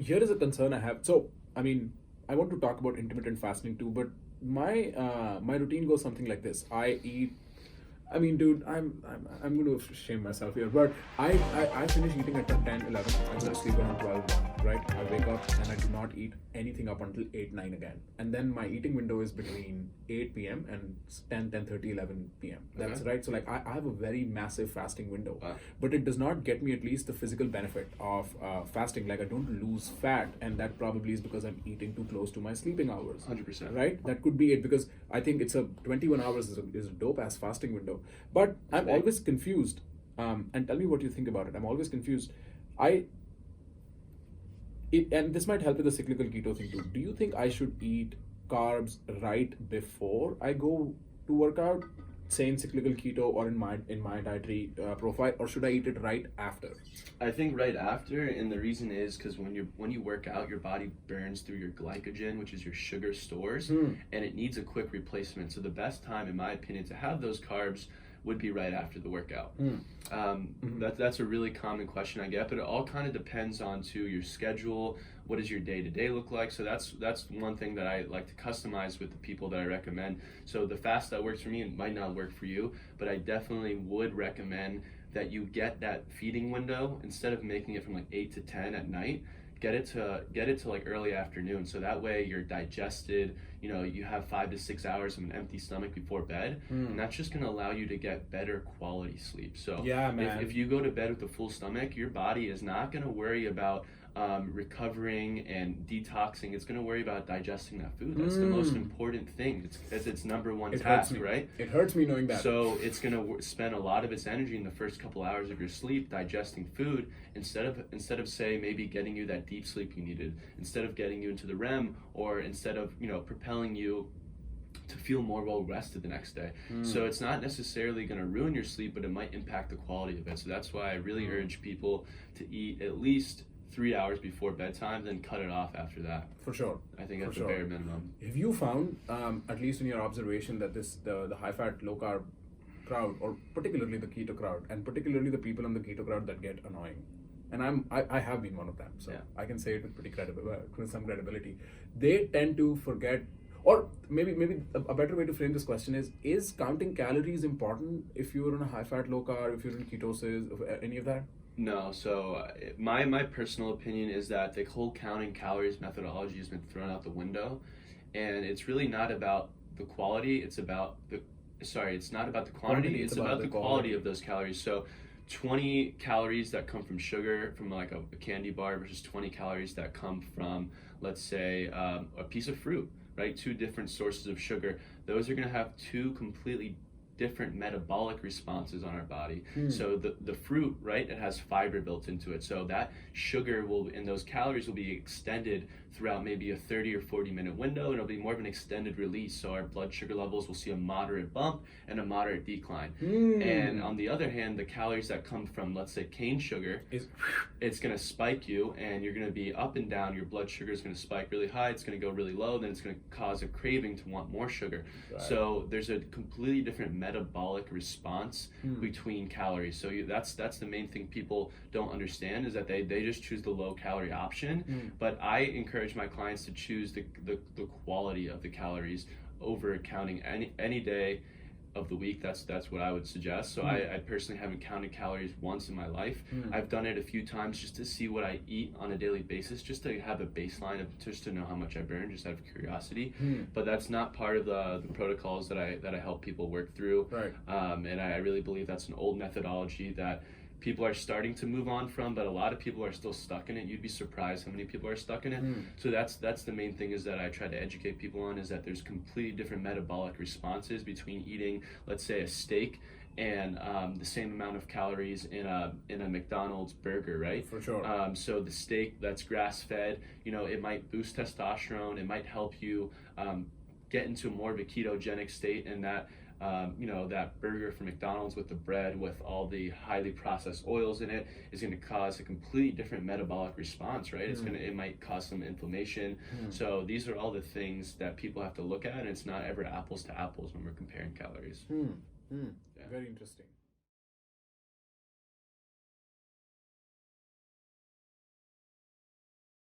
here is a concern I have. So, I mean, I want to talk about intermittent fasting too, but my routine goes something like this. I eat. I mean, dude, I'm going to shame myself here, but I finish eating at 10, 11. I go to sleep around 12, 1, right? I wake up and I do not eat anything up until 8, 9 again. And then my eating window is between 8 p.m. and 10:30, 11 p.m. That's right. So like I have a very massive fasting window, but it does not get me at least the physical benefit of fasting. Like I don't lose fat, and that probably is because I'm eating too close to my sleeping hours. 100%. Right? That could be it, because I think it's a 21 hours is a dope ass fasting window. But I'm always confused, and tell me what you think about it. I'm always confused. And this might help with the cyclical keto thing too. Do you think I should eat carbs right before I go to work out, say in cyclical keto or in my dietary profile, or should I eat it right after? I think right after, and the reason is because when you work out, your body burns through your glycogen, which is your sugar stores, and it needs a quick replacement. So the best time, in my opinion, to have those carbs would be right after the workout. That's a really common question I get, but it all kind of depends on to your schedule. What does your day-to-day look like? So that's one thing that I like to customize with the people that I recommend. So the fast that works for me might not work for you, but I definitely would recommend that you get that feeding window instead of making it from like 8 to 10 at night. Get it to like early afternoon, so that way you're digested. You have 5 to 6 hours of an empty stomach before bed, and that's just going to allow you to get better quality sleep. So yeah, man. If you go to bed with a full stomach, your body is not going to worry about recovering and detoxing. It's going to worry about digesting that food. That's the most important thing. It's its number one task, right? It hurts me knowing that. So it's going to spend a lot of its energy in the first couple hours of your sleep digesting food, instead of say maybe getting you that deep sleep you needed, instead of getting you into the REM, or instead of propelling you to feel more well rested the next day. So it's not necessarily going to ruin your sleep, but it might impact the quality of it. So that's why I really urge people to eat at least 3 hours before bedtime, then cut it off after that. For sure. I think that's the bare minimum. Have you found, at least in your observation, that the high-fat, low-carb crowd, or particularly the keto crowd, and particularly the people in the keto crowd that get annoying, and I have been one of them, so I can say it with some credibility, they tend to forget, or maybe a better way to frame this question is counting calories important if you're on a high-fat, low-carb, if you're in ketosis, any of that? No, so my personal opinion is that the whole counting calories methodology has been thrown out the window, and it's really not about the quality. It's not about the quantity. It's about the quality of those calories. So 20 calories that come from sugar, from like a candy bar, versus 20 calories that come from, let's say, a piece of fruit, right? Two different sources of sugar. Those are going to have two completely different metabolic responses on our body. So the fruit, right, it has fiber built into it, so that sugar and those calories will be extended throughout maybe a 30 or 40 minute window, and it'll be more of an extended release, so our blood sugar levels will see a moderate bump and a moderate decline. And on the other hand, the calories that come from, let's say, cane sugar, it's going to spike you, and you're going to be up and down. Your blood sugar is going to spike really high, it's going to go really low, then it's going to cause a craving to want more sugar. So there's a completely different metabolic response between calories. So that's the main thing people don't understand, is that they just choose the low calorie option. But I encourage my clients to choose the quality of the calories over counting any day of the week. That's what I would suggest. So I personally haven't counted calories once in my life. I've done it a few times just to see what I eat on a daily basis, just to have a baseline just to know how much I burn, just out of curiosity. But that's not part of the protocols that I help people work through. And I really believe that's an old methodology that people are starting to move on from, but a lot of people are still stuck in it. You'd be surprised how many people are stuck in it. So that's the main thing, is that I try to educate people on, is that there's completely different metabolic responses between eating, let's say, a steak and the same amount of calories in a McDonald's burger, right? For sure. So the steak that's grass-fed, it might boost testosterone. It might help you get into more of a ketogenic state, and that that burger from McDonald's with the bread with all the highly processed oils in it is going to cause a completely different metabolic response, right? It might cause some inflammation. So these are all the things that people have to look at, and it's not ever apples to apples when we're comparing calories. Very interesting.